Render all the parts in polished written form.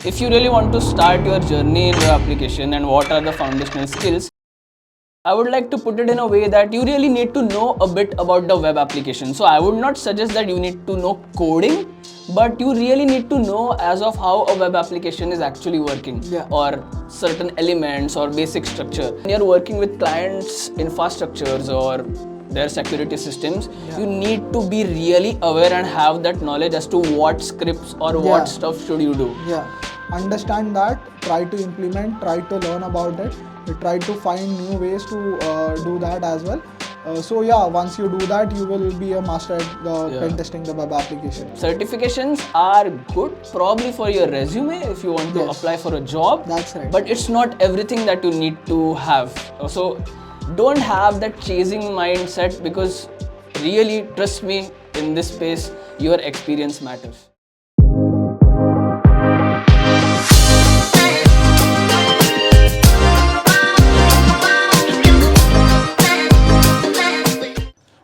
if you really want to start your journey in web application and what are the foundational skills, I would like to put it in a way that you really need to know a bit about the web application. So I would not suggest that you need to know coding, but you really need to know as of how a web application is actually working, or certain elements or basic structure. When you're working with clients' infrastructures or their security systems, you need to be really aware and have that knowledge as to what scripts or what stuff should you do. Understand that, try to implement, try to learn about it, try to find new ways to do that as well. Once you do that, you will be a master at pen testing the web application. Certifications are good probably for your resume if you want to apply for a job. That's right. But it's not everything that you need to have. So don't have that chasing mindset, because really, trust me, in this space, your experience matters.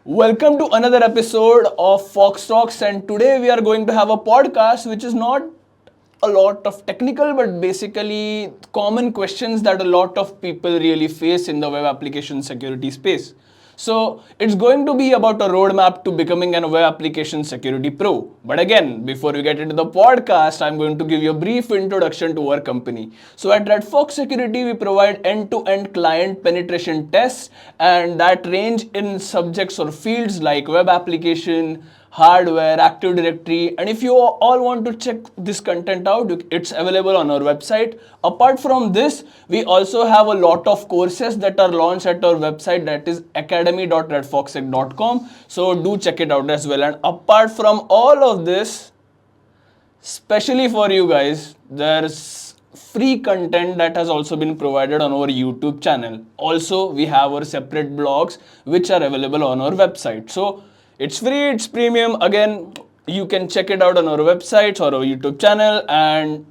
Welcome to another episode of Fox Talks, and today we are going to have a podcast which is not a lot of technical but basically common questions that a lot of people really face in the web application security space. So it's going to be about a roadmap to becoming a web application security pro. But again, before we get into the podcast, I'm going to give you a brief introduction to our company. So at Redfox Security, we provide end-to-end client penetration tests, and that range in subjects or fields like web application, hardware, Active Directory, and if you all want to check this content out, it's available on our website. Apart from this, we also have a lot of courses that are launched at our website, that is academy.redfoxsec.com. So do check it out as well. And apart from all of this, especially for you guys, there's free content that has also been provided on our YouTube channel. Also, we have our separate blogs which are available on our website. So it's free, it's premium. Again, you can check it out on our website or our YouTube channel and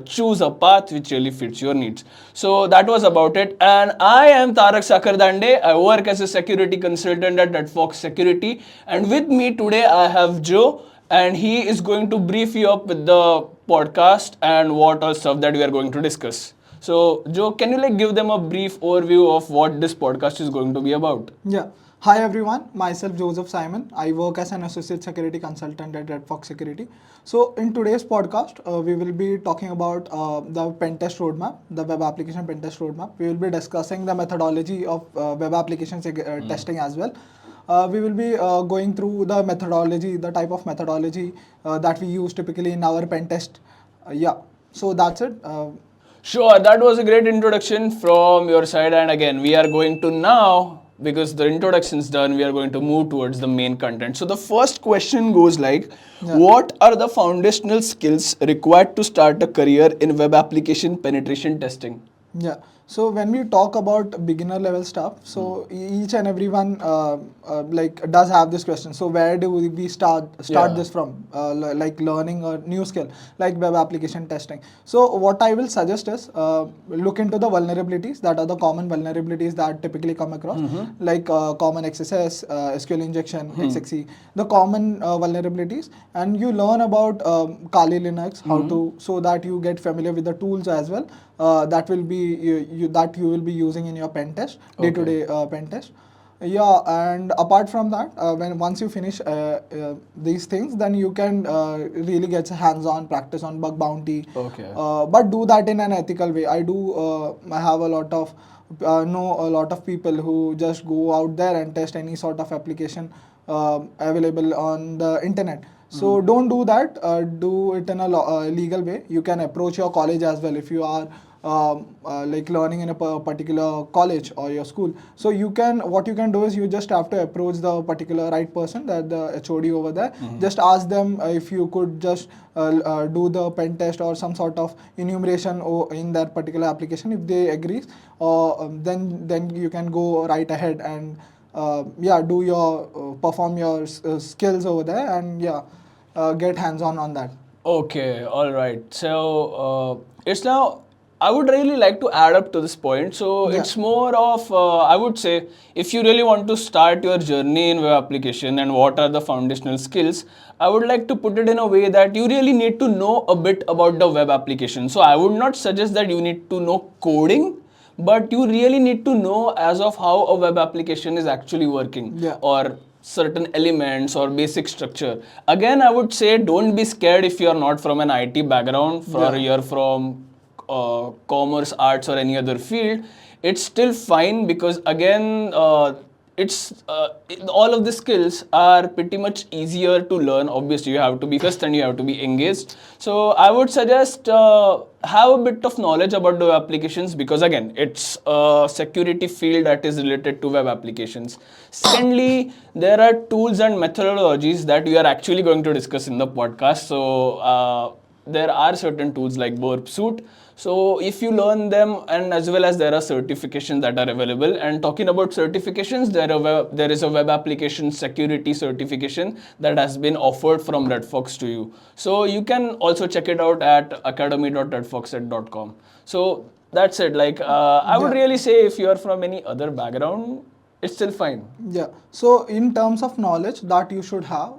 choose a path which really fits your needs. So that was about it. And I am Tarak Sakardande. I work as a security consultant at Redfox Security. And with me today, I have Joe, and he is going to brief you up with the podcast and what all stuff that we are going to discuss. So Joe, can you give them a brief overview of what this podcast is going to be about? Yeah. Hi everyone, myself Joseph Simon. I work as an associate security consultant at Redfox Security. So in today's podcast, we will be talking about the pen test roadmap, the web application pen test roadmap. We will be discussing the methodology of web application testing as well. We will be going through the methodology, the type of methodology that we use typically in our pen test. So that's it. Sure, that was a great introduction from your side. And again, we are going to now, because the introduction's done, we are going to move towards the main content. So the first question goes what are the foundational skills required to start a career in web application penetration testing? Yeah. So when we talk about beginner level stuff, so each and everyone does have this question. So where do we start this from? Like learning a new skill, like web application testing. So what I will suggest is look into the vulnerabilities that are the common vulnerabilities that typically come across, like common XSS, SQL injection, XXE, the common vulnerabilities, and you learn about Kali Linux, how to, so that you get familiar with the tools as well. That will be that you will be using in your pen test, day-to-day pen test. Yeah, and apart from that, once you finish these things, then you can really get hands-on practice on bug bounty. But do that in an ethical way. I have a lot of know a lot of people who just go out there and test any sort of application available on the internet. So don't do that. Do it in a legal way. You can approach your college as well if you are learning in a particular college or your school. So what you can do is you just have to approach the particular right person, that the HOD over there. Just ask them if you could just do the pen test or some sort of enumeration in that particular application. If they agree, then you can go right ahead and do your perform your skills over there, and get hands on that. Okay, all right. So it's now I would really like to add up to this point. So Yeah. it's more of, I would say, if you really want to start your journey in web application and what are the foundational skills, I would like to put it in a way that you really need to know a bit about the web application. So I would not suggest that you need to know coding, but you really need to know as of how a web application is actually working, Yeah. or certain elements or basic structure. Again, I would say don't be scared if you are not from an IT background, or Yeah. you're from commerce, arts, or any other field. It's still fine, because again, all of the skills are pretty much easier to learn. Obviously, you have to be focused and you have to be engaged. So I would suggest have a bit of knowledge about the web applications, because again, it's a security field that is related to web applications. Secondly, there are tools and methodologies that we are actually going to discuss in the podcast. So there are certain tools like Burp Suite. So if you learn them, and as well as there are certifications that are available. And talking about certifications, there is a web application security certification that has been offered from Redfox to you. So you can also check it out at academy.redfoxed.com. So that's it. Like I would Yeah. really say, if you are from any other background, it's still fine. Yeah. So in terms of knowledge that you should have,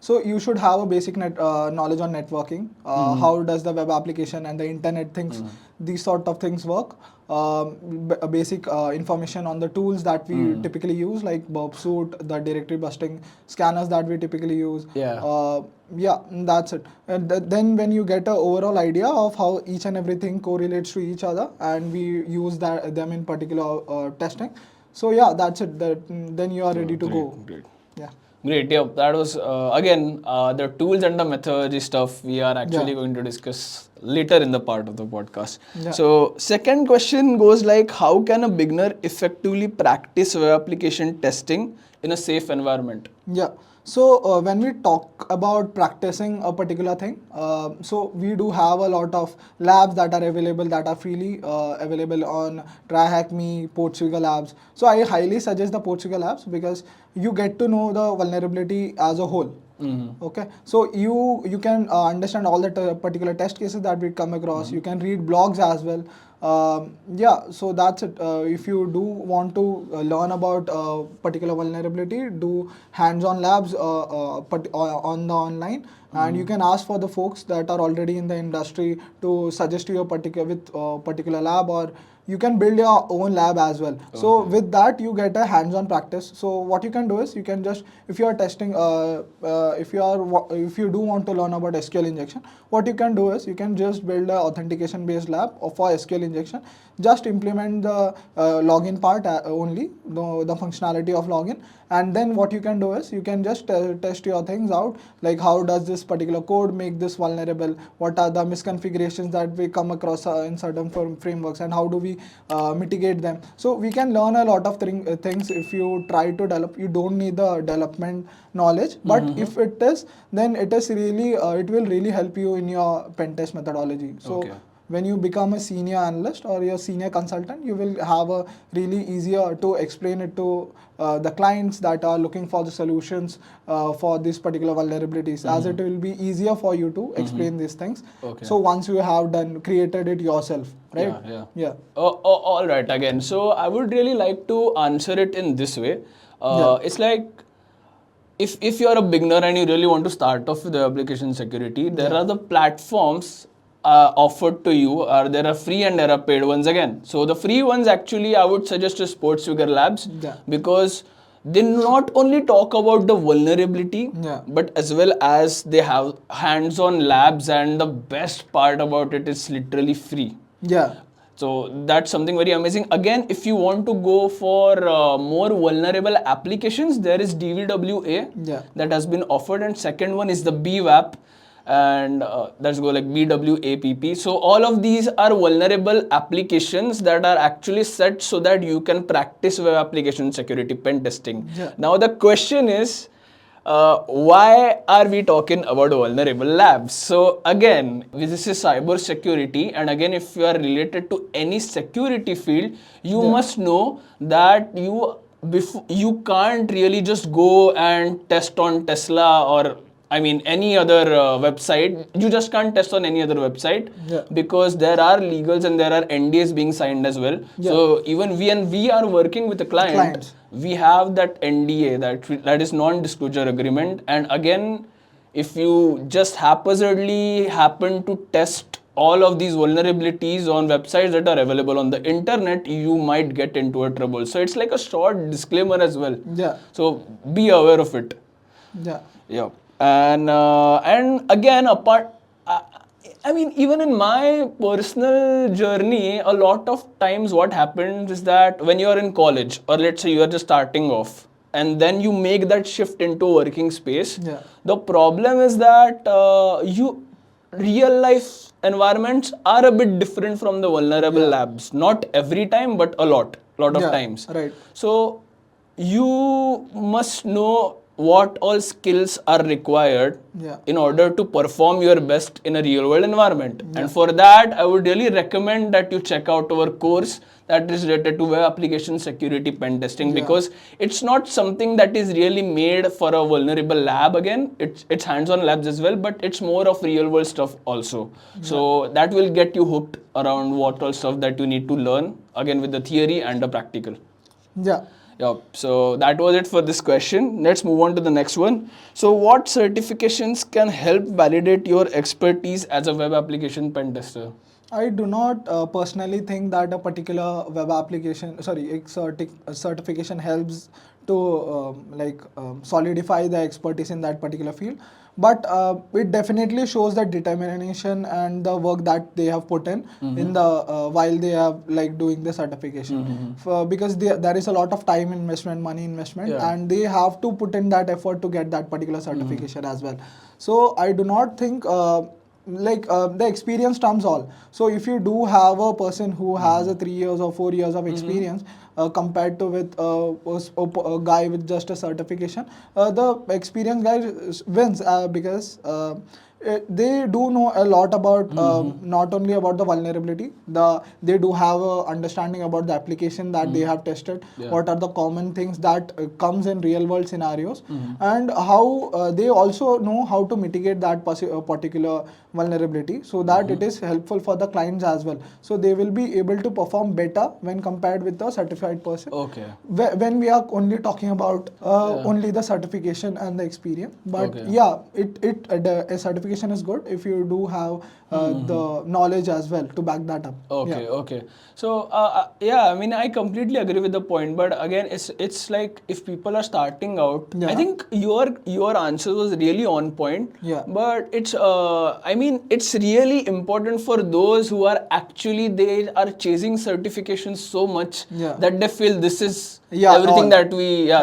so you should have a basic knowledge on networking. How does the web application and the internet things, these sort of things work? A basic information on the tools that we typically use, like Burp Suite, the directory busting scanners that we typically use. Yeah. Yeah, that's it. And then when you get an overall idea of how each and everything correlates to each other, and we use them in particular testing. So yeah, that's it. Then you are ready to go. Great. Yeah. Great. Yeah, that was again the tools and the methodology stuff we are actually Yeah. going to discuss later in the part of the podcast. Yeah. So second question goes like, how can a beginner effectively practice web application testing in a safe environment? Yeah. So when we talk about practicing a particular thing, so we do have a lot of labs that are available, that are freely available on TryHackMe, Portugal Labs. So I highly suggest the Portugal Labs, because you get to know the vulnerability as a whole. Okay, so you can understand all the particular test cases that we come across. You can read blogs as well. Yeah, so that's it. If you do want to learn about particular vulnerability, do hands-on labs on the online, and you can ask for the folks that are already in the industry to suggest you a particular lab, or you can build your own lab as well. So with that, you get a hands-on practice. So what you can do is, you can just, if you are testing, if you do want to learn about SQL injection, what you can do is, you can just build an authentication-based lab for SQL injection. Just implement the login part only, the functionality of login, and then what you can do is, you can just test your things out, like how does this particular code make this vulnerable, what are the misconfigurations that we come across in certain frameworks, and how do we mitigate them. So we can learn a lot of things if you try to develop. You don't need the development knowledge, but if it is, then it is really it will really help you in your pen test methodology. So when you become a senior analyst or your senior consultant, you will have a really easier to explain it to the clients that are looking for the solutions for these particular vulnerabilities, as it will be easier for you to explain these things. So once you have created it yourself, right? Yeah. All right. Again, so I would really like to answer it in this way. It's like, if you are a beginner and you really want to start off with the application security, there are the platforms offered to you, or there are free and there are paid ones again. So the free ones, actually I would suggest is Sportsfigure Labs, because they not only talk about the vulnerability, but as well as they have hands-on labs, and the best part about it is literally free. Yeah. So that's something very amazing. Again, if you want to go for more vulnerable applications, there is DVWA that has been offered, and second one is the BWAP, and that's go like BWAPP. So all of these are vulnerable applications that are actually set so that you can practice web application security pen testing. Now the question is, why are we talking about vulnerable labs? So again, this is cybersecurity, and again, if you are related to any security field, you must know that you can't really just go and test on Tesla or I mean, any other website. You just can't test on any other website Yeah. because there are legals and there are NDAs being signed as well. Yeah. So even we are working with a client, Clients. we have that NDA, that is non-disclosure agreement. And again, if you just haphazardly happen to test all of these vulnerabilities on websites that are available on the internet, you might get into a trouble. So it's like a short disclaimer as well. Yeah. So be aware of it. Yeah. Yeah, and again, I mean, even in my personal journey, a lot of times what happens is that when you are in college, or let's say you are just starting off, and then you make that shift into working space. Yeah. The problem is that real life environments are a bit different from the vulnerable Yeah. labs. Not every time, but a lot of Yeah, times. right. So you must know what all skills are required Yeah. in order to perform your best in a real world environment. And for that, I would really recommend that you check out our course that is related to web application security pen testing, because it's not something that is really made for a vulnerable lab. Again, it's hands-on labs as well, but it's more of real world stuff also. So that will get you hooked around what all stuff that you need to learn, again with the theory and the practical. Yeah. Yep. So that was it for this question. Let's move on to the next one. So what certifications can help validate your expertise as a web application pen tester? I do not personally think that a particular web application, a certification helps to solidify the expertise in that particular field. But it definitely shows the determination and the work that they have put in the while they are like doing the certification. Because there is a lot of time investment, money investment, and they have to put in that effort to get that particular certification as well. So I do not think. The experience trumps all. So if you do have a person who has a 3 years or 4 years of experience compared to with a guy with just a certification, the experienced guy wins because they do know a lot about not only about the vulnerability, they do have a understanding about the application that they have tested, what are the common things that comes in real world scenarios, and how they also know how to mitigate that particular vulnerability so that it is helpful for the clients as well. So they will be able to perform better when compared with the certified person. Okay. When we are only talking about only the certification and the experience, but a certification is good if you do have the knowledge as well to back that up. Okay. So I mean, I completely agree with the point, but again, it's like if people are starting out, I think your answer was really on point. Yeah. But it's I mean, it's really important for those who are actually they are chasing certifications so much that they feel this is everything all. that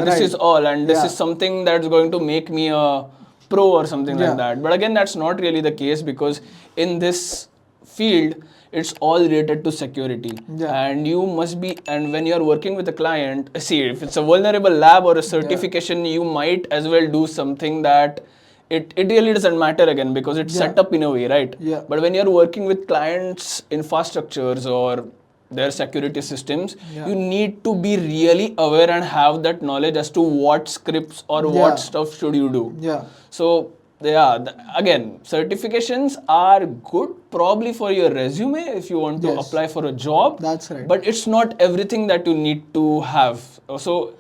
this is all, and this Yeah. is something that's going to make me a pro or something like that. But again, that's not really the case, because in this field it's all related to security, and you must be, and when you're working with a client, see, if it's a vulnerable lab or a certification, you might as well do something that it really doesn't matter again, because it's set up in a way, right? But when you're working with clients infrastructures or their security systems, you need to be really aware and have that knowledge as to what scripts or what stuff should you do. So again, certifications are good probably for your resume if you want to apply for a job. That's right. But it's not everything that you need to have. So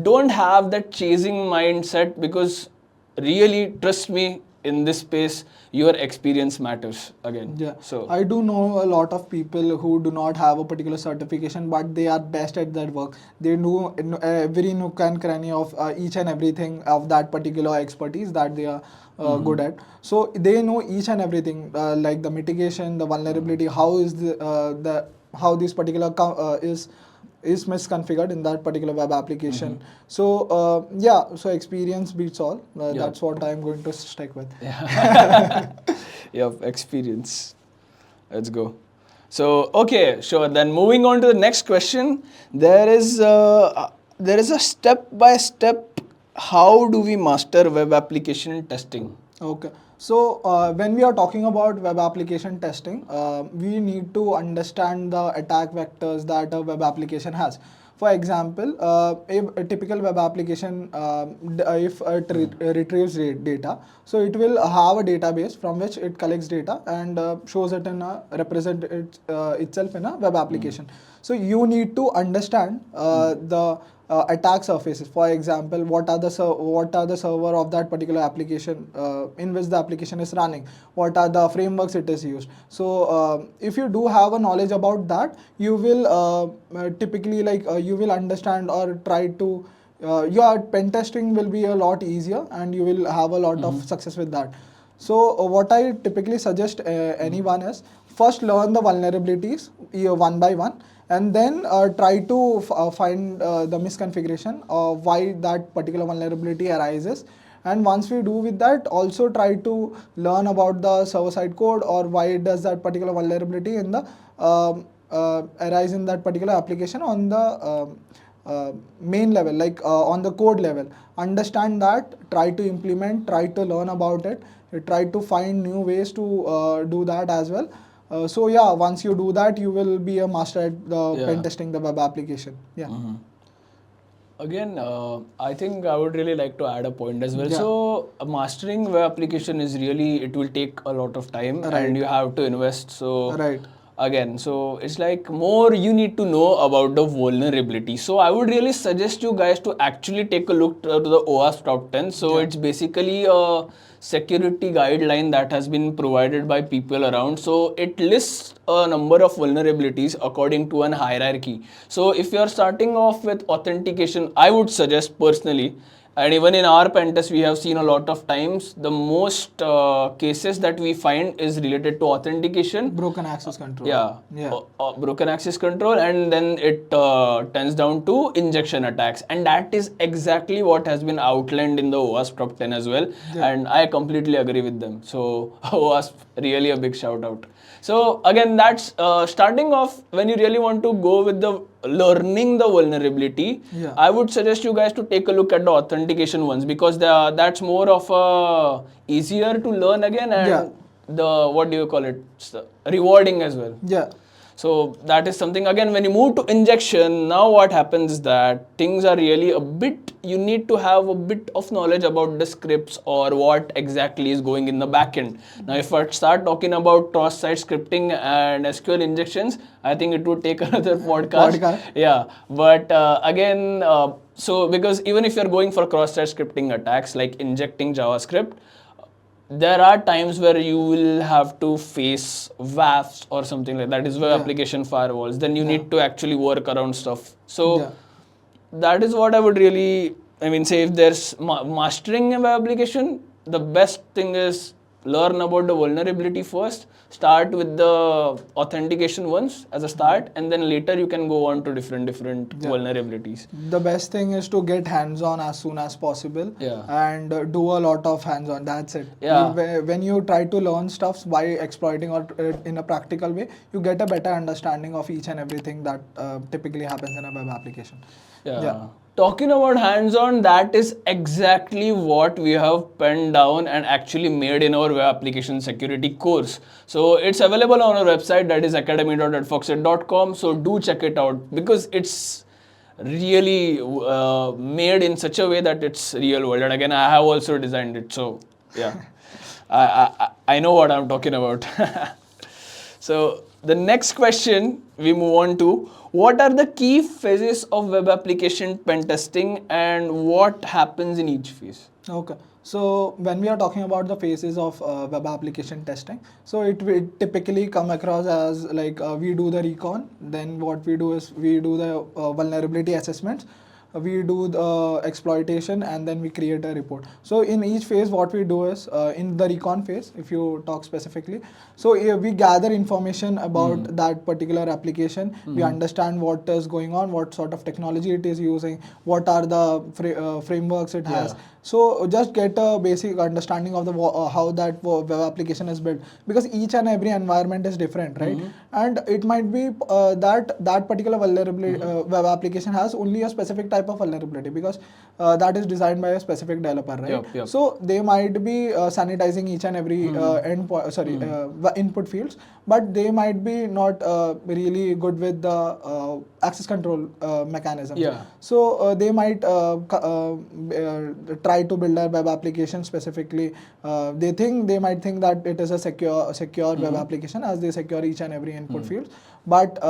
don't have that chasing mindset, because really, trust me, in this space, your experience matters again. So I do know a lot of people who do not have a particular certification, but they are best at that work. They know every nook and cranny of each and everything of that particular expertise that they are good at. So they know each and everything, like the mitigation, the vulnerability, how is how this particular is misconfigured in that particular web application. So so experience beats all. That's what I'm going to stick with. Experience. Let's go. So okay, sure. Then moving on to the next question, there is a step by step. How do we master web application testing? Okay. So when we are talking about web application testing, we need to understand the attack vectors that a web application has. For example, if a typical web application, if it retrieves data, so it will have a database from which it collects data and shows it in a represent itself in a web application. So you need to understand the attack surfaces. For example, what are the server of that particular application in which the application is running, what are the frameworks it is used. So if you do have a knowledge about that, you will typically you will understand or try to your pen testing will be a lot easier and you will have a lot of success with that. So what I typically suggest anyone is, first learn the vulnerabilities one by one, and then try to find the misconfiguration of why that particular vulnerability arises. And once we do with that, also try to learn about the server-side code, or why does that particular vulnerability in the arise in that particular application on the main level, like on the code level. Understand that, try to implement, try to learn about it, try to find new ways to do that as well. So yeah, once you do that, you will be a master at the pen testing the web application. Yeah. Again, I think I would really like to add a point as well. Yeah. So, mastering web application is really, it will take a lot of time and you have to invest. So, Right. again, so it's like more you need to know about the vulnerability. So, I would really suggest you guys to actually take a look to the OWASP top 10. So, it's basically a security guideline that has been provided by people around. So it lists a number of vulnerabilities according to an hierarchy. So if you're starting off with authentication, I would suggest personally, and even in our pen test, we have seen a lot of times the most cases that we find is related to authentication. Broken access control. Yeah. Broken access control, and then it turns down to injection attacks. And that is exactly what has been outlined in the OWASP top 10 as well. And I completely agree with them. So OWASP, really a big shout out. So again, that's starting off when you really want to go with the learning the vulnerability. I would suggest you guys to take a look at the authentication ones, because that's more of a easier to learn again, and the what do you call it? It's rewarding as well. Yeah. So that is something. Again, when you move to injection, now what happens is that things are really a bit, you need to have a bit of knowledge about the scripts or what exactly is going in the backend. Now, if I start talking about cross-site scripting and SQL injections, I think it would take another podcast. Yeah, but again, so because even if you're going for cross-site scripting attacks like injecting JavaScript, there are times where you will have to face WAFs or something like that. Is web application firewalls. Then you need to actually work around stuff. So that is what I would really, say if there's mastering a web application, the best thing is learn about the vulnerability first. Start with the authentication ones as a start, and then later you can go on to different vulnerabilities. The best thing is to get hands-on as soon as possible, and do a lot of hands-on. That's it. When you try to learn stuff by exploiting or in a practical way, you get a better understanding of each and everything that typically happens in a web application. Talking about hands-on, that is exactly what we have penned down and actually made in our web application security course. So it's available on our website, that is academy.redfox.com. So do check it out, because it's really made in such a way that it's real world. And again, I have also designed it. So yeah, I know what I'm talking about. So the next question we move on to, what are the key phases of web application pen testing and what happens in each phase? Okay. So when we are talking about the phases of web application testing, so it will typically come across as like we do the recon, then what we do is we do the vulnerability assessments, we do the exploitation, and then we create a report. So in each phase, what we do is in the recon phase, if you talk specifically, so we gather information about that particular application. We understand what is going on, what sort of technology it is using, what are the frameworks it has. So just get a basic understanding of the how that web application is built, because each and every environment is different, right? And it might be that particular vulnerability web application has only a specific type of vulnerability, because that is designed by a specific developer, right? Yep. So they might be sanitizing each and every input fields, but they might be not really good with the access control mechanisms. Yeah. So they might try to build a web application specifically. They might think that it is a secure web application, as they secure each and every input field, but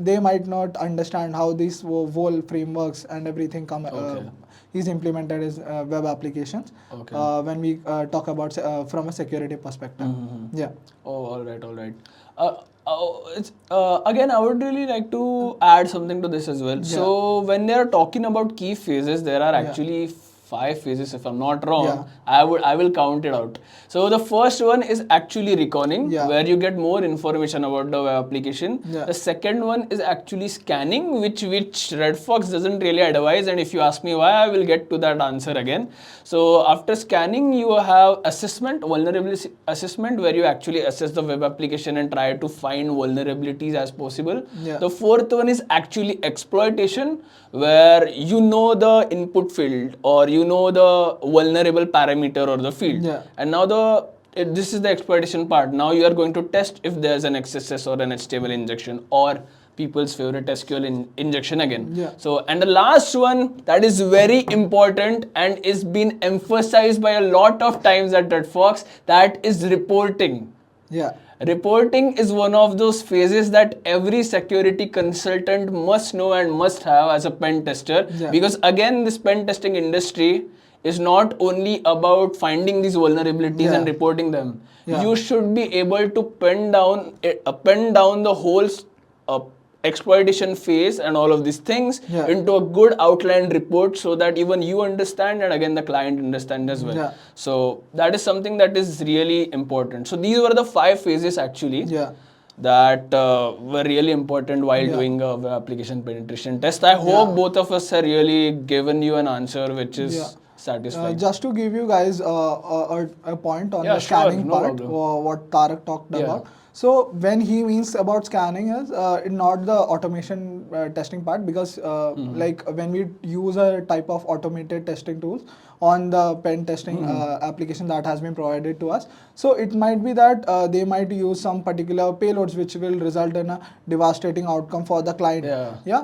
they might not understand how these whole frameworks and everything is implemented as web applications. When we talk about from a security perspective. Yeah. Oh, all right. Again, I would really like to add something to this as well. Yeah. So when they are talking about key phases, there are actually 5 phases, if I'm not wrong. I will count it out. So the first one is actually reckoning, where you get more information about the web application. The second one is actually scanning, which Redfox doesn't really advise, and if you ask me why, I will get to that answer again. So after scanning, you have assessment, vulnerability assessment, where you actually assess the web application and try to find vulnerabilities as possible. The fourth one is actually exploitation, where you know the input field, or you know the vulnerable parameter or the field. And now this is the exploitation part. Now you are going to test if there's an XSS or an HTML injection, or people's favorite SQL injection again. So, and the last one that is very important and is been emphasized by a lot of times at Redfox, that is reporting. Reporting is one of those phases that every security consultant must know and must have as a pen tester, because again, this pen testing industry is not only about finding these vulnerabilities and reporting them. You should be able to pen down the whole exploitation phase and all of these things into a good outlined report, so that even you understand and again the client understands as well. So that is something that is really important. So these were the 5 phases actually that were really important while doing a web application penetration test. I hope both of us have really given you an answer which is satisfying. Just to give you guys a point on the scanning part, what Tarak talked about. So when he means about scanning is not the automation testing part, because like when we use a type of automated testing tools on the pen testing application that has been provided to us, so it might be that they might use some particular payloads which will result in a devastating outcome for the client.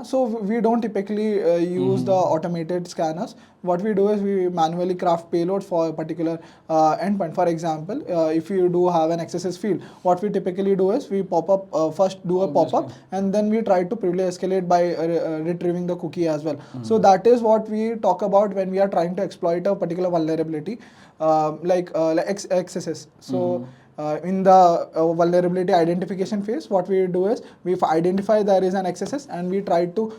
So we don't typically use the automated scanners. What we do is we manually craft payloads for a particular endpoint. For example, if you do have an XSS field, what we typically do is we first do a pop-up, and then we try to privilege escalate by retrieving the cookie as well. So that is what we talk about when we are trying to exploit a particular vulnerability, like XSS. So in the vulnerability identification phase, what we do is we identify there is an XSS, and we try to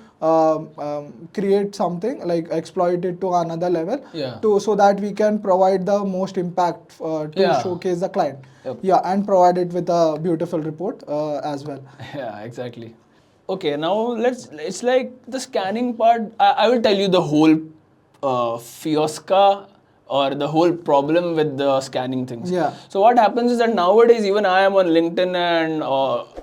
create something like exploit it to another level, so that we can provide the most impact to showcase the client. And provide it with a beautiful report as well. Exactly. Okay, now it's like the scanning part. I will tell you the whole fiasco or the whole problem with the scanning things. So what happens is that nowadays, even I am on LinkedIn, and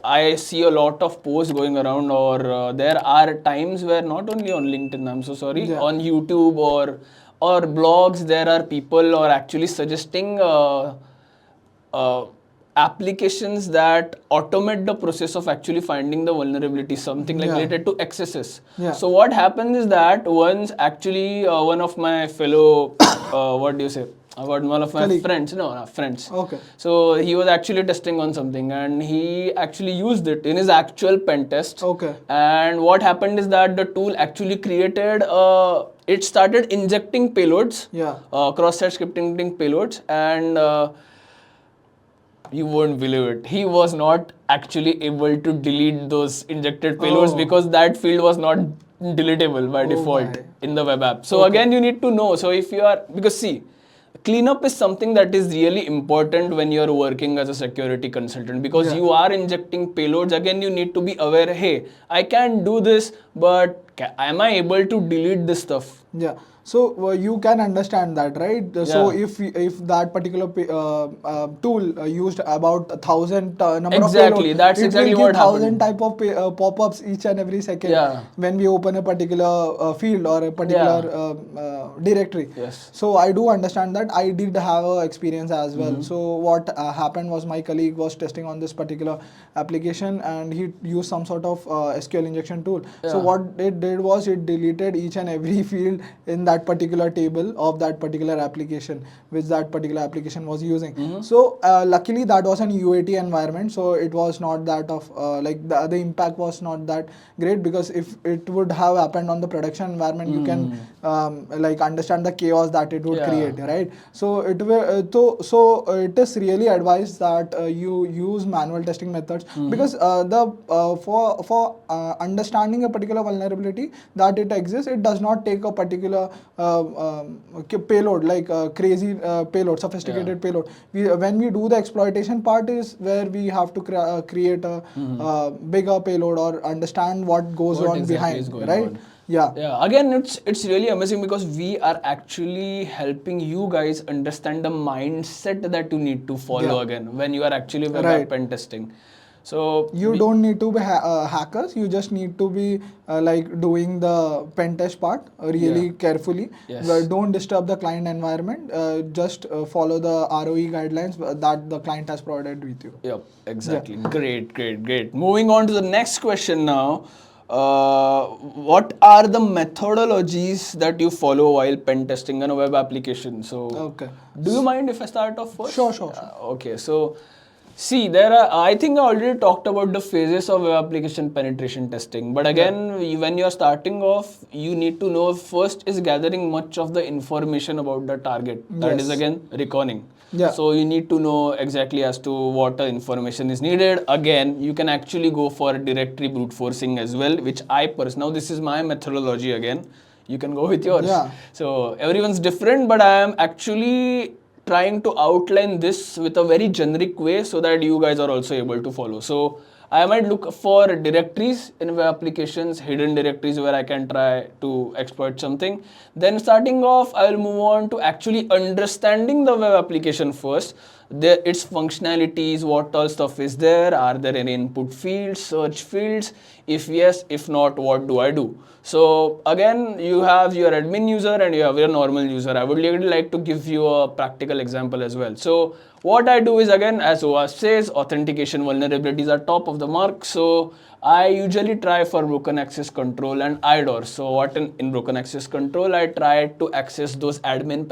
I see a lot of posts going around, or there are times where not only on LinkedIn, I'm so sorry, on YouTube or blogs, there are people or actually suggesting applications that automate the process of actually finding the vulnerability, something like related to XSS. So what happens is that once actually one of my fellow, what do you say? One of my friends. So he was actually testing on something, and he actually used it in his actual pen test. And what happened is that the tool actually created it started injecting payloads, cross-site scripting payloads, and you won't believe it, he was not actually able to delete those injected payloads because that field was not deletable by default in the web app. So again, you need to know. So if you are, because see, cleanup is something that is really important when you are working as a security consultant, because you are injecting payloads. Again, you need to be aware, hey, I can do this, but am I able to delete this stuff? Yeah. So you can understand that, right? So Yeah. if that particular tool used about 1,000 number Exactly, of payload, that's it will exactly give what 1,000 happened. type of pop-ups each and every second Yeah. when we open a particular field or a particular directory. Yes. So I do understand that. I did have a experience as well. So what happened was my colleague was testing on this particular application and he used some sort of SQL injection tool. So Yeah. what it did was it deleted each and every field in that particular table of that particular application which that particular application was using. So luckily that was an UAT environment, so it was not that of like the impact was not that great, because if it would have happened on the production environment, you can like understand the chaos that it would create, right? So it will it is really advised that you use manual testing methods, because for understanding a particular vulnerability that it exists, it does not take a particular payload, like crazy payload, sophisticated payload. When we do the exploitation part is where we have to create a bigger payload or understand what goes on behind, right? Yeah. Yeah, again, it's really amazing because we are actually helping you guys understand the mindset that you need to follow again when you are actually web app pen testing. So you don't need to be hackers. You just need to be like doing the pen test part really carefully. Don't disturb the client environment. Just follow the ROE guidelines that the client has provided with you. Yep, exactly. Great. Moving on to the next question now. What are the methodologies that you follow while pen testing on a web application? So, do you mind if I start off first? Sure. Okay, so see, there are, I think I already talked about the phases of web application penetration testing. But again, when you're starting off, you need to know first is gathering much of the information about the target. That is again reckoning. So you need to know exactly as to what information is needed. Again, you can actually go for directory brute forcing as well, which now this is my methodology again. You can go with yours. So everyone's different, but I am actually trying to outline this with a very generic way so that you guys are also able to follow. So I might look for directories in web applications, hidden directories where I can try to exploit something. Then starting off, I will move on to actually understanding the web application first. Its functionalities, what all stuff is there, are there any input fields, search fields? If yes, if not, what do I do? So again, you have your admin user and you have your normal user. I would really like to give you a practical example as well. So what I do is, again, as OWASP says, authentication vulnerabilities are top of the mark. So I usually try for broken access control and IDOR. So what in broken access control, I try to access those admin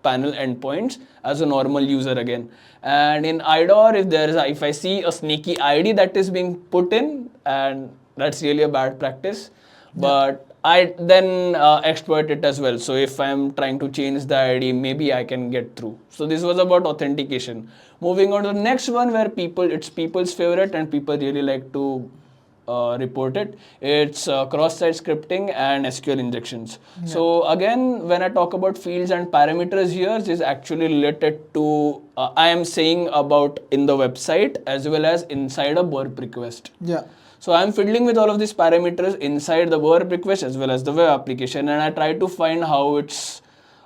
panel endpoints as a normal user again. And in IDOR, if I see a sneaky ID that is being put in, and that's really a bad practice, but I then exploit it as well. So if I'm trying to change the ID, maybe I can get through. So this was about authentication. Moving on to the next one, where it's people's favorite and people really like to report it. It's cross-site scripting and SQL injections. So again, when I talk about fields and parameters here, this is actually related to I am saying about in the website as well as inside a burp request. So I'm fiddling with all of these parameters inside the burp request as well as the web application, and I try to find how it's.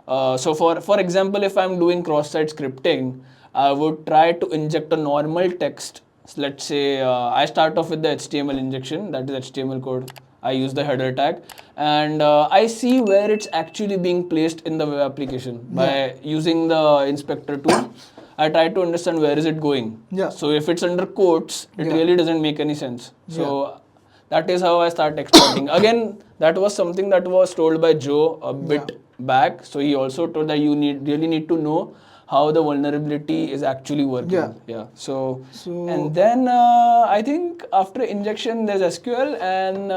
So for example, if I'm doing cross-site scripting, I would try to inject a normal text. So let's say I start off with the HTML injection, that is HTML code. I use the header tag, and I see where it's actually being placed in the web application by using the inspector tool. I try to understand where is it going. So if it's under quotes, it really doesn't make any sense. So that is how I start exploiting. Again, that was something that was told by Joe a bit back. So he also told that you really need to know how the vulnerability is actually working. So and then I think after injection there's SQL, and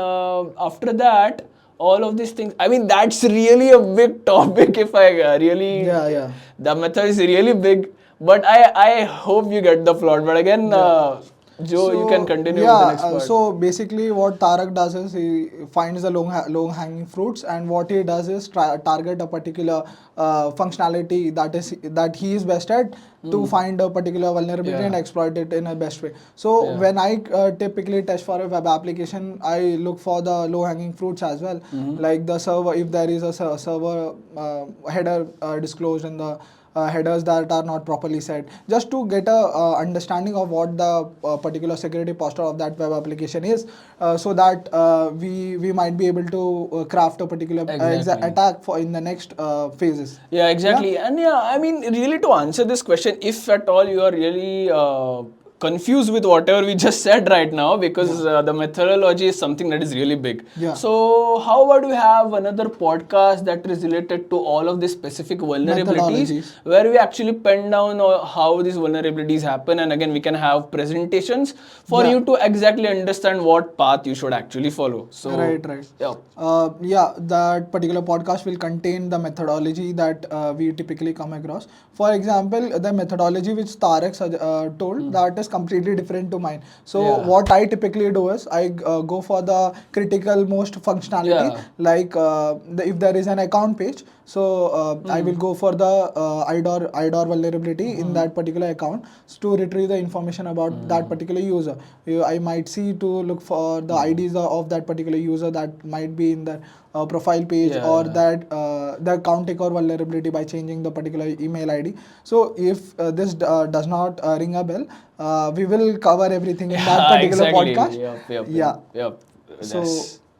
after that all of these things. I mean, that's really a big topic. If I really the method is really big. But I hope you get the plot. But again, Joe, you can continue with the next part. So basically what Tarak does is he finds the long hanging fruits, and what he does is target a particular functionality that he is best at to find a particular vulnerability and exploit it in a best way. So when I typically test for a web application, I look for the low hanging fruits as well, like the server, if there is a server header disclosed in the headers that are not properly set, just to get a understanding of what the particular security posture of that web application is, so that we might be able to craft a particular attack for in the next phases. Yeah, exactly. And I mean, really to answer this question, if at all you are really confused with whatever we just said right now, because the methodology is something that is really big. So how about we have another podcast that is related to all of these specific vulnerabilities, where we actually pen down how these vulnerabilities happen, and again we can have presentations for you to exactly understand what path you should actually follow. So right. That particular podcast will contain the methodology that we typically come across. For example, the methodology which Tarak told, that is completely different to mine. So what I typically do is I go for the critical most functionality, like if there is an account page, so I will go for the IDOR vulnerability in that particular account to retrieve the information about that particular user. I might see to look for the IDs of that particular user that might be in the profile page, or that the account takeover vulnerability by changing the particular email ID. So if this does not ring a bell, we will cover everything in that particular podcast. So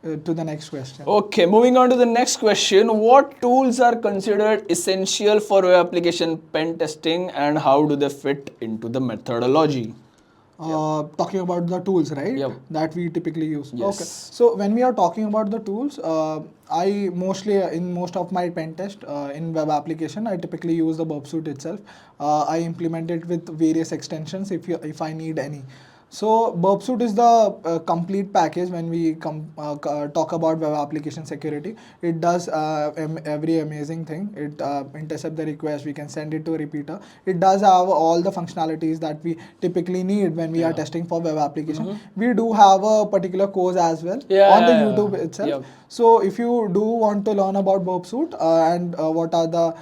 to the next question. Okay, moving on to the next question. What tools are considered essential for web application pen testing, and how do they fit into the methodology? Talking about the tools, right? That we typically use. Yes. Okay. So when we are talking about the tools, I mostly in most of my pen test in web application, I typically use the burp suite itself. I implement it with various extensions if I need any. So burp suite is the complete package when we talk about web application security. It does every amazing thing. It intercepts the request. We can send it to a repeater. It does have all the functionalities that we typically need when we are testing for web application. We do have a particular course as well on the YouTube itself. So if you do want to learn about burp suite and what are the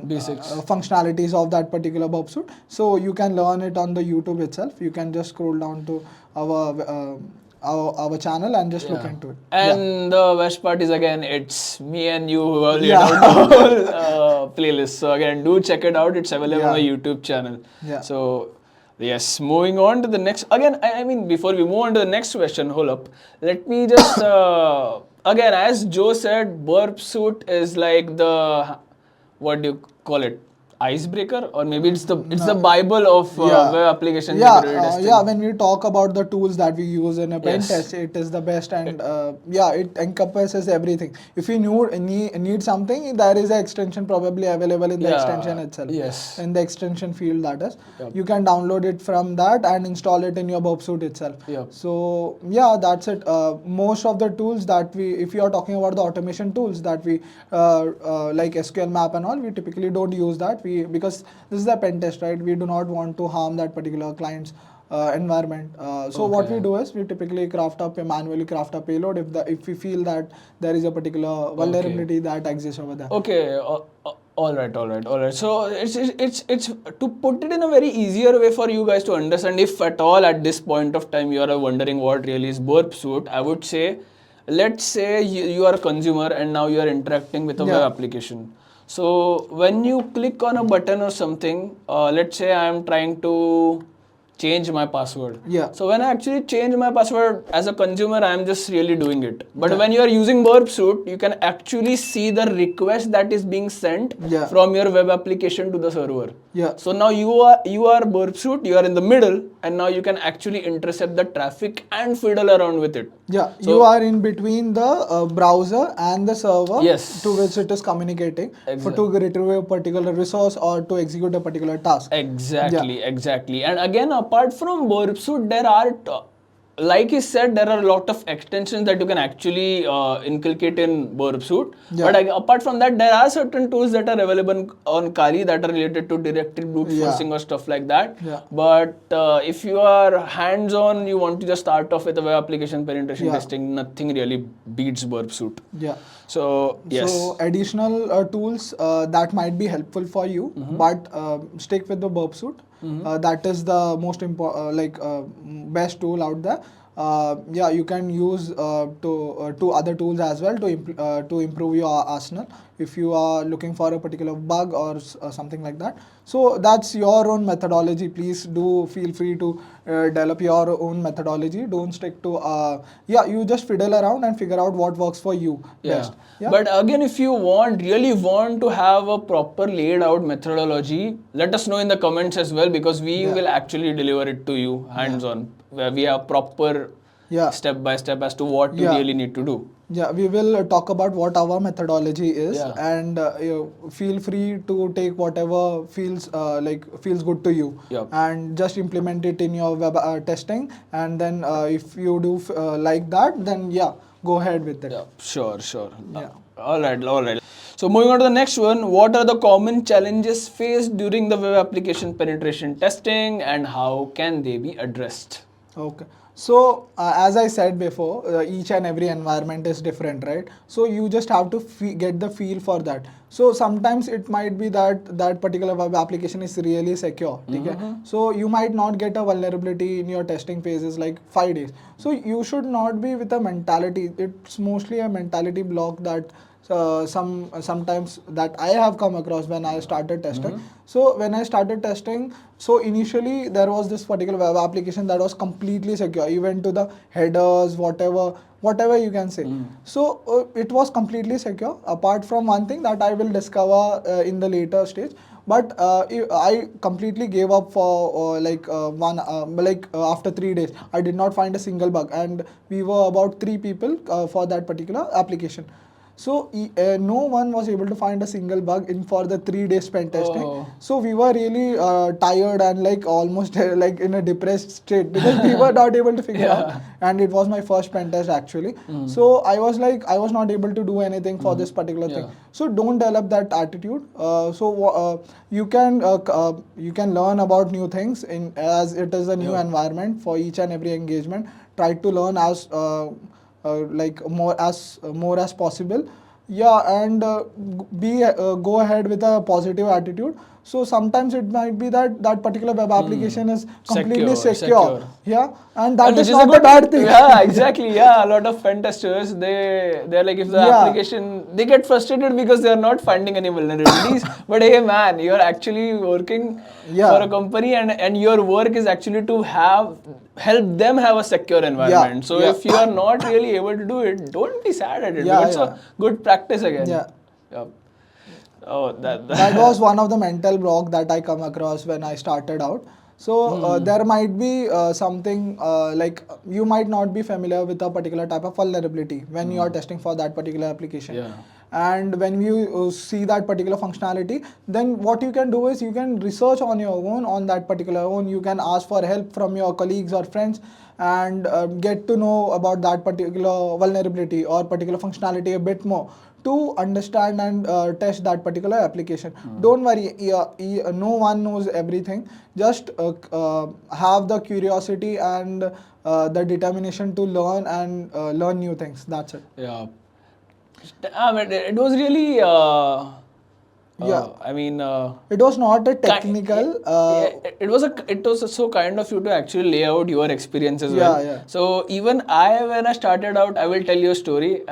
basics functionalities of that particular burp suite, so you can learn it on the YouTube itself. You can just scroll down to our channel and just look into it. And the best part is, again, it's me and you who are the whole playlist. So again, do check it out. It's available on the YouTube channel. So yes, moving on to the next. Again, I mean, before we move on to the next question, hold up. Let me just again, as Joe said, burp suite is like the, what do you call it, icebreaker, or maybe it's the Bible of web application security testing. When we talk about the tools that we use in a pen test, it is the best, and it encompasses everything. If you need something, there is an extension probably available in the extension itself. In the extension field, that is, you can download it from that and install it in your burp suite itself. So that's it. Most of the tools that if you are talking about the automation tools that we like SQL map and all, we typically don't use that. Because this is a pen test, right? We do not want to harm that particular client's environment. So what we do is we typically manually craft a payload if we feel that there is a particular vulnerability that exists over there. Okay. All right. So it's to put it in a very easier way for you guys to understand, if at all at this point of time you are wondering what really is burp suite, I would say, let's say you are a consumer and now you are interacting with a web application. So when you click on a button or something, let's say I am trying to change my password. So when I actually change my password as a consumer, I am just really doing it. But when you are using burp suite, you can actually see the request that is being sent from your web application to the server. So now you are burp suite, you are in the middle, and now you can actually intercept the traffic and fiddle around with it. So you are in between the browser and the server to which it is communicating to retrieve a particular resource or to execute a particular task. Exactly. And again, apart from burp suite, there are like he said, there are a lot of extensions that you can actually inculcate in burp suite. Yeah. But apart from that, there are certain tools that are available on Kali that are related to directed brute forcing or stuff like that. Yeah. But if you are hands-on, you want to just start off with a web application penetration testing, nothing really beats burp suite. Yeah. So yes. So additional tools that might be helpful for you, but stick with the burp suite. That is the most best tool out there. Yeah, you can use to other tools as well to improve your arsenal if you are looking for a particular bug or something like that. So that's your own methodology. Please do feel free to develop your own methodology. Don't stick to you just fiddle around and figure out what works for you best. Yeah. But again, if you really want to have a proper laid out methodology, let us know in the comments as well, because we will actually deliver it to you hands on, where we have proper step by step as to what you really need to do. Yeah, we will talk about what our methodology is, and feel free to take whatever feels good to you, and just implement it in your web testing. And then if you do like that, then go ahead with it. Yeah, sure. Yeah. All right. So moving on to the next one, what are the common challenges faced during the web application penetration testing, and how can they be addressed? Okay. So as I said before, each and every environment is different, right? So you just have to get the feel for that. So sometimes it might be that particular web application is really secure. Okay? So you might not get a vulnerability in your testing phases like 5 days. So you should not be with a mentality. It's mostly a mentality block that sometimes that I have come across when I started testing. So when I started testing, so initially there was this particular web application that was completely secure, even to the headers, whatever you can say. So it was completely secure, apart from one thing that I will discover in the later stage. But I completely gave up for after 3 days. I did not find a single bug, and we were about 3 people for that particular application. So no one was able to find a single bug for the 3 days pen testing. So we were really tired and almost in a depressed state, because we were not able to figure out. And it was my first pen test actually. So I was not able to do anything for this particular thing. So don't develop that attitude. You can learn about new things as it is a new environment for each and every engagement. Try to learn as more as possible, and go ahead with a positive attitude. So sometimes it might be that particular web application is completely secure. And that is not a bad thing. Exactly. A lot of pen testers, they're like, if the application, they get frustrated because they are not finding any vulnerabilities. But hey man, you're actually working for a company, and your work is actually to help them have a secure environment. So if you are not really able to do it, don't be sad at it. It's a good practice again. Oh, that was one of the mental block that I come across when I started out. So there might be something you might not be familiar with a particular type of vulnerability when you are testing for that particular application. And when you see that particular functionality, then what you can do is you can research on your own on that particular own. You can ask for help from your colleagues or friends and get to know about that particular vulnerability or particular functionality a bit more, to understand and test that particular application. Don't worry, no one knows everything. Just have the curiosity and the determination to learn and learn new things. That's it. It was really it was not a technical. It was so kind of you to actually lay out your experience as well. So even when I started out, I will tell you a story.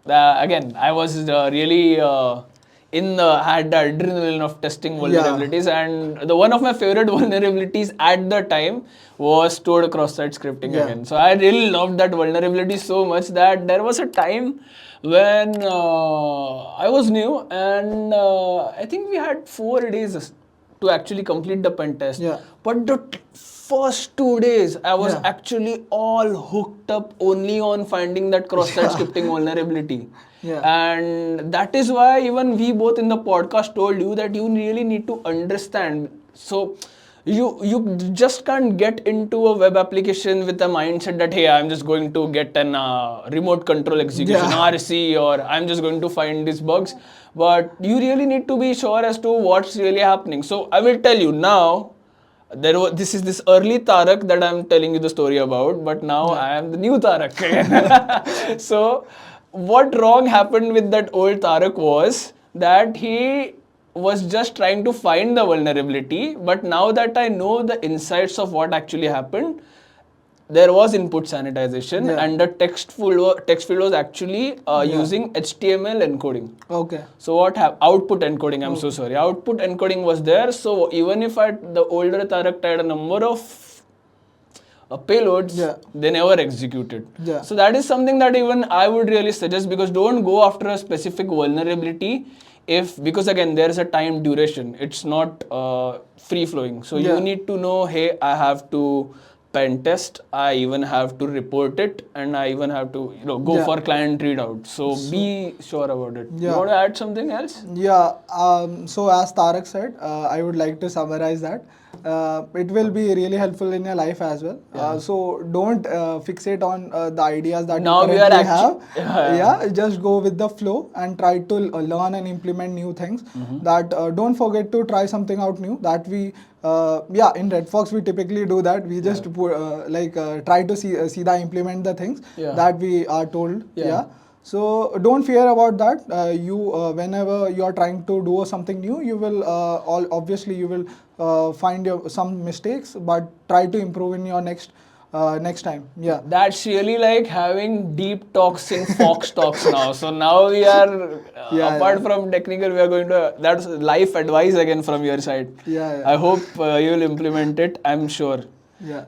Again, I was really had the adrenaline of testing vulnerabilities, and one of my favorite vulnerabilities at the time was stored cross-site scripting again. So I really loved that vulnerability so much that there was a time when I was new, and I think we had 4 days to actually complete the pen test. But the first 2 days, I was actually all hooked up only on finding that cross-site scripting vulnerability. And that is why even we both in the podcast told you that you really need to understand. So you just can't get into a web application with a mindset that hey, I'm just going to get an remote control execution RC, or I'm just going to find these bugs. But you really need to be sure as to what's really happening. So I will tell you now. This is this early Tarak that I'm telling you the story about, but now I am the new Tarak again. So, what wrong happened with that old Tarak was that he was just trying to find the vulnerability, but now that I know the insights of what actually happened, there was input sanitization, and the text field was actually using HTML encoding. Okay. So what happened? Output encoding. I'm so sorry. Output encoding was there. So even if the older Tarak had a number of payloads, they never executed. So that is something that even I would really suggest, because don't go after a specific vulnerability because again there is a time duration. It's not free flowing. So you need to know, hey, I have to pen test, I even have to report it, and I even have to go for client readout. So be sure about it. You want to add something else? Yeah. So as Tarak said, I would like to summarize that. It will be really helpful in your life as well. So don't fixate on the ideas that Now you we are currently have. Just go with the flow and try to learn and implement new things. That don't forget to try something out new. That we in Redfox we typically do that. We just try to see the implement the things that we are told. So don't fear about that. Whenever you are trying to do something new, you will obviously you will find some mistakes, but try to improve in your next time. That's really like having deep talks in Fox Talks now. So now we are, apart from technical, we are going to, that's life advice again from your side. I hope you will implement it, I'm sure.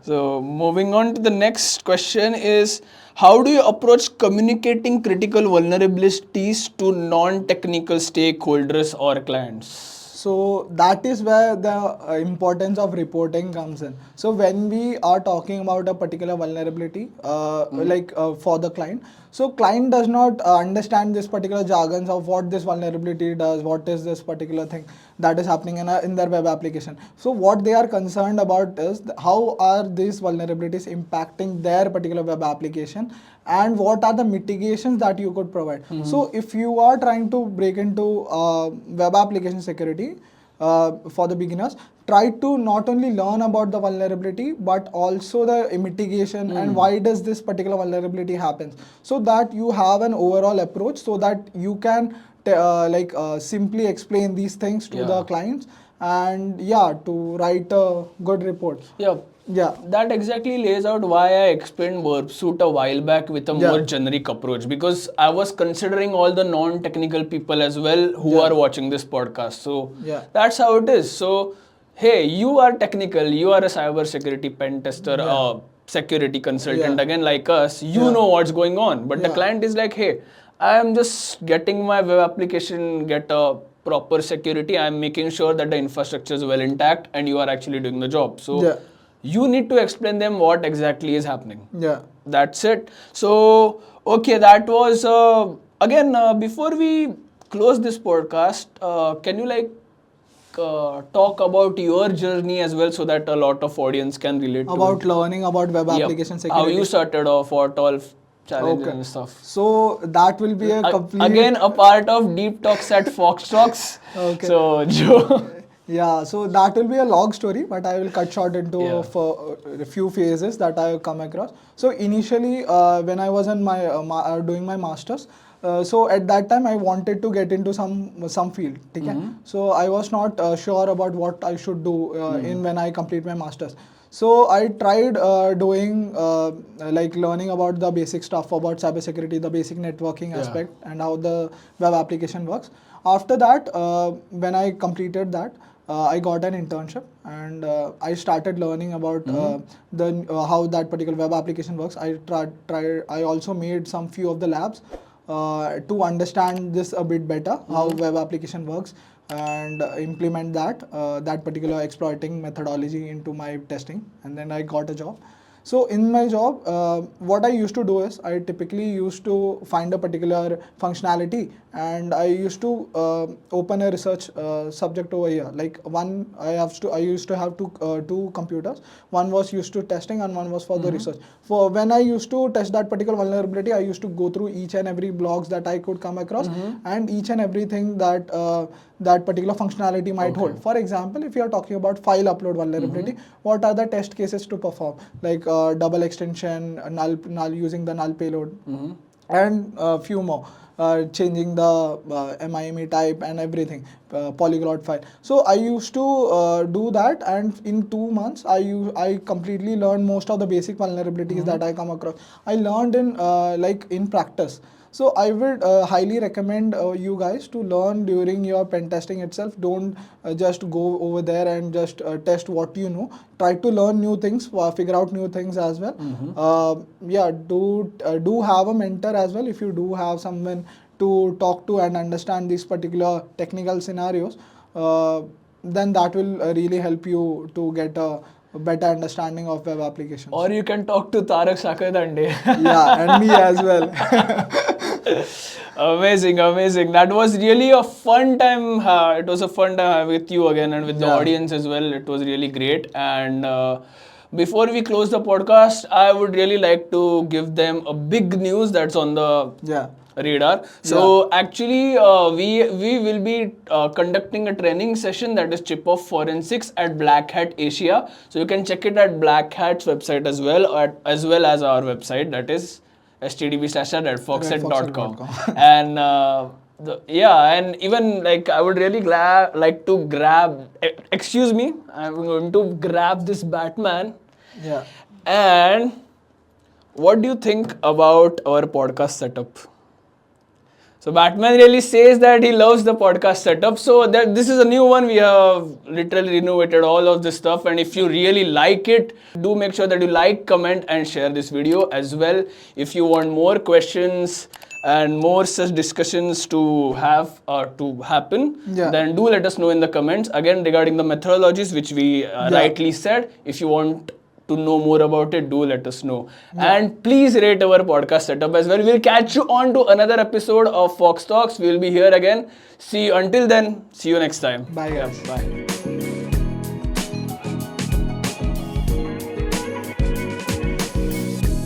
So moving on to the next question is, how do you approach communicating critical vulnerabilities to non-technical stakeholders or clients? So that is where the importance of reporting comes in. So when we are talking about a particular vulnerability, for the client, so client does not understand this particular jargons of what this vulnerability does, what is this particular thing that is happening in their web application. So what they are concerned about is how are these vulnerabilities impacting their particular web application, and what are the mitigations that you could provide. So if you are trying to break into web application security for the beginners, try to not only learn about the vulnerability but also the mitigation and why does this particular vulnerability happens, so that you have an overall approach, so that you can simply explain these things to the clients, and to write a good report. That exactly lays out why I explained Verb a while back with a more generic approach, because I was considering all the non-technical people as well who are watching this podcast. So that's how it is. So hey, you are technical, you are a cybersecurity pen tester, a security consultant, again like us, you know what's going on. But the client is like, hey, I am just getting my web application get a proper security. I'm making sure that the infrastructure is well intact and you are actually doing the job. So you need to explain them what exactly is happening. That's it. So, okay, that was, again, before we close this podcast, can you talk about your journey as well, so that a lot of audience can relate about to it? learning about web application security. How you started off, what all challenges and stuff. So that will be a complete... Again, a part of Deep Talks at Fox Talks. So, Joe... so that will be a long story, but I will cut short into a few phases that I have come across. So initially, when I was in my doing my masters, so at that time I wanted to get into some field. So I was not sure about what I should do when I complete my masters. So I tried doing learning about the basic stuff about cybersecurity, the basic networking aspect, and how the web application works. After that, when I completed that, I got an internship, and I started learning about how that particular web application works. I also made some few of the labs to understand this a bit better, how web application works, and implement that particular exploiting methodology into my testing, and then I got a job. So in my job, what I used to do is I typically used to find a particular functionality, and I used to open a research subject over here. Like I used to have two computers. One was used to testing, and one was for the research. For when I used to test that particular vulnerability, I used to go through each and every blogs that I could come across, and each and everything that that particular functionality might hold. For example, if you are talking about file upload vulnerability, what are the test cases to perform? Like double extension, null using the null payload, and few more. Changing the MIME type and everything, polyglot file. So I used to do that, and in 2 months I completely learned most of the basic vulnerabilities that I come across. I learned in in practice. So I would highly recommend you guys to learn during your pen testing itself. Don't just go over there and just test what you know. Try to learn new things, figure out new things as well. Yeah, do have a mentor as well if you do have someone to talk to and understand these particular technical scenarios. Then that will really help you to get a better understanding of web applications. Or you can talk to Tarak Sakadande. Yeah, and me as well. Amazing, amazing. That was really a fun time. It was a fun time with you again and with the audience as well. It was really great. And before we close the podcast, I would really like to give them a big news that's on the radar. So actually, we will be conducting a training session, that is Chip of Forensics, at Black Hat Asia. So you can check it at Black Hat's website as well, as well as our website, that is http://redfox.com. And and even like I would really like to grab. Excuse me, I'm going to grab this Batman. Yeah. And what do you think about our podcast setup? So Batman really says that he loves the podcast setup. So this is a new one. We have literally renovated all of this stuff. And if you really like it, do make sure that you like, comment, and share this video as well. If you want more questions and more such discussions to have to happen, then do let us know in the comments. Again, regarding the methodologies, which we rightly said, if you want to know more about it, do let us know. And please rate our podcast setup as well. We'll catch you on to another episode of Fox Talks. We'll be here again. See you until then. See you next time. Bye guys. Bye.